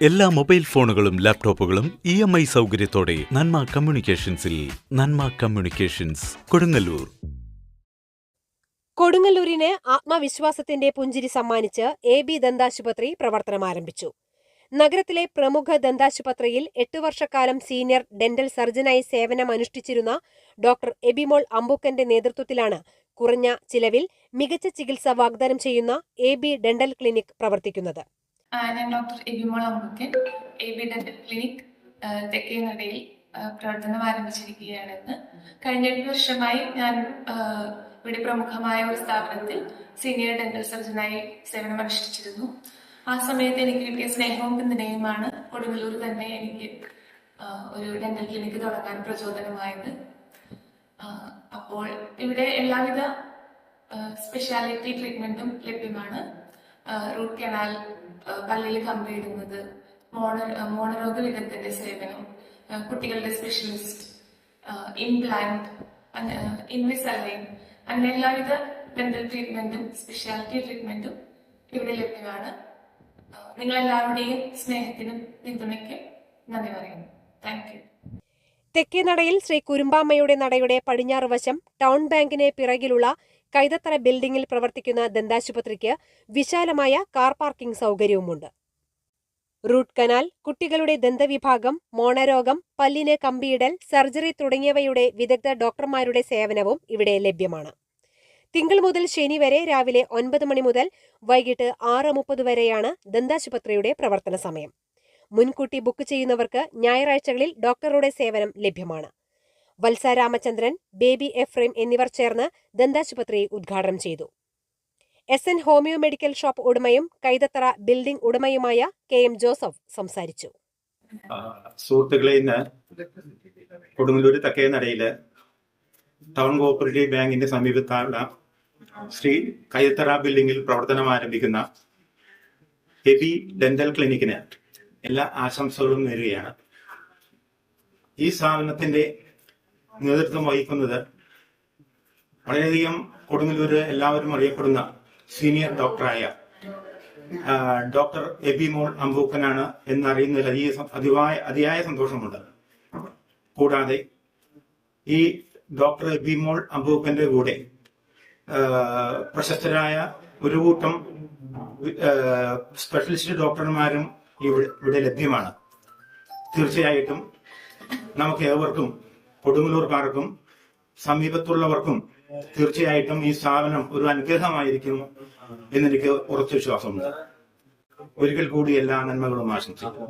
എല്ലാ മൊബൈൽ ഫോണുകളും ലാപ്ടോപ്പുകളും EMI സൗകര്യത്തോടെ നന്മ കമ്മ്യൂണിക്കേഷൻസിൽ. നന്മ കമ്മ്യൂണിക്കേഷൻസ്, കൊടുങ്ങല്ലൂർ. കൊടുങ്ങല്ലൂരിന് ആത്മവിശ്വാസത്തിന്റെ പുഞ്ചിരി സമ്മാനിച്ച് AB ദന്താശുപത്രി പ്രവർത്തനം ആരംഭിച്ചു. നഗരത്തിലെ പ്രമുഖ ദന്താശുപത്രിയിൽ 8 വർഷക്കാലം സീനിയർ ഡെന്റൽ സർജനായി സേവനമനുഷ്ഠിച്ചിരുന്ന ഡോക്ടർ എബിമോൾ അമ്പൂക്കന്റെ നേതൃത്വത്തിലാണ് കുറഞ്ഞ ചിലവിൽ മികച്ച ചികിത്സ വാഗ്ദാനം ചെയ്യുന്ന AB ഡെന്റൽ ക്ലിനിക് പ്രവർത്തിക്കുന്നത്. ഞാൻ doctor Abimol Ambookkan, AB dental clinic തെക്കേനടയിൽ പ്രവർത്തനം ആരംഭിച്ചിരിക്കുകയാണെന്ന്. കഴിഞ്ഞ 8 വർഷമായി ഞാൻ ഇവിടെ പ്രമുഖമായ ഒരു സ്ഥാപനത്തിൽ സീനിയർ ഡെന്റൽ സർജനായി സേവനമനുഷ്ഠിച്ചിരുന്നു. ആ സമയത്ത് എനിക്ക് കിട്ടിയ സ്നേഹവും പിന്തുണയുമാണ് കൊടുങ്ങല്ലൂർ തന്നെ എനിക്ക് ഒരു ഡെന്റൽ ക്ലിനിക്ക് തുടങ്ങാൻ പ്രചോദനമായത്. അപ്പോൾ ഇവിടെ എല്ലാവിധ സ്പെഷ്യാലിറ്റി ട്രീറ്റ്മെന്റും ലഭ്യമാണ്. റൂട്ട് കനാൽ, പല്ലിൽ കമ്പിയിടുന്നത്, മോണരോഗ വിദഗ്ധന്റെ സേവനം, കുട്ടികളുടെ സ്പെഷ്യലിസ്റ്റ്, ഇംപ്ലാന്റ്, ഇൻവിസലൈൻ, അങ്ങനെ എല്ലാവിധ ഡെന്റൽ ട്രീറ്റ്മെന്റും സ്പെഷ്യാലിറ്റി ട്രീറ്റ്മെന്റും ഇവിടെ ലഭ്യമാണ്. നിങ്ങളെല്ലാവരുടെയും സ്നേഹത്തിനും പിന്തുണയ്ക്കും നന്ദി പറയുന്നു. Thank you. തെക്കേനടയിൽ ശ്രീ കുരുമ്പാമ്മയുടെ നടയുടെ പടിഞ്ഞാറ് വശം ടൗൺ ബാങ്കിന് പിറകിലുള്ള കൈതത്തറ ബിൽഡിംഗിൽ പ്രവർത്തിക്കുന്ന ദന്താശുപത്രിക്ക് വിശാലമായ കാർ പാർക്കിംഗ് സൗകര്യവുമുണ്ട്. റൂട്ട് കനാൽ, കുട്ടികളുടെ ദന്തവിഭാഗം, മോണരോഗം, പല്ലിന് കമ്പിയിടൽ, സർജറി തുടങ്ങിയവയുടെ വിദഗ്ധ ഡോക്ടർമാരുടെ സേവനവും ഇവിടെ ലഭ്യമാണ്. തിങ്കൾ മുതൽ ശനി വരെ രാവിലെ 9 മണി മുതൽ വൈകിട്ട് 6:30 വരെയാണ് ദന്താശുപത്രിയുടെ പ്രവർത്തന സമയം. മുൻകൂട്ടി ബുക്ക് ചെയ്യുന്നവർക്ക് ഞായറാഴ്ചകളിൽ ഡോക്ടറുടെ സേവനം ലഭ്യമാണ്. വത്സ രാമചന്ദ്രൻ, ബേബി എഫ്രൈം എന്നിവർ ചേർന്ന് ദന്താശുപത്രി ഉദ്ഘാടനം ചെയ്തു. SN ഹോമിയോ മെഡിക്കൽ ഷോപ്പ് ഉടമയും കൈതത്തറ ബിൽഡിംഗ് ഉടമയുമായ KM ജോസഫ് സംസാരിച്ചു. സുഹൃത്തുക്കളെ, ഇന്ന് കൊടുങ്ങല്ലൂർ തെക്കേനടയില് ടൗൺ കോഓപ്പറേറ്റീവ് ബാങ്കിന്റെ സമീപത്തുള്ള ശ്രീ കൈതത്തറ ബിൽഡിംഗിൽ പ്രവർത്തനം ആരംഭിക്കുന്ന AB ഡെന്റൽ ക്ലിനിക്കിന് എല്ലാ ആശംസകളും നേരുകയാണ്. ഈ സ്ഥാപനത്തിന്റെ നേതൃത്വം വഹിക്കുന്നത് വളരെയധികം കൊടുങ്ങല്ലൂര് എല്ലാവരും അറിയപ്പെടുന്ന സീനിയർ ഡോക്ടറായ ഡോക്ടർ എബിമോൾ അമ്പൂക്കനാണ് എന്നറിയുന്നതിൽ അതിയായ സന്തോഷമുണ്ട്. കൂടാതെ ഈ ഡോക്ടർ എബിമോൾ അമ്പൂക്കന്റെ കൂടെ പ്രശസ്തരായ ഒരു കൂട്ടം സ്പെഷ്യലിസ്റ്റ് ഡോക്ടർമാരും ഇവിടെ ലഭ്യമാണ്. തീർച്ചയായിട്ടും നമുക്ക് ഏവർക്കും, കൊടുങ്ങല്ലൂർക്കാർക്കും സമീപത്തുള്ളവർക്കും തീർച്ചയായിട്ടും ഈ സ്ഥാപനം ഒരു അനുഗ്രഹമായിരിക്കും എന്നെനിക്ക് ഉറച്ച വിശ്വാസമുണ്ട്. ഒരിക്കൽ കൂടി എല്ലാ നന്മകളും ആശംസിക്കുന്നു.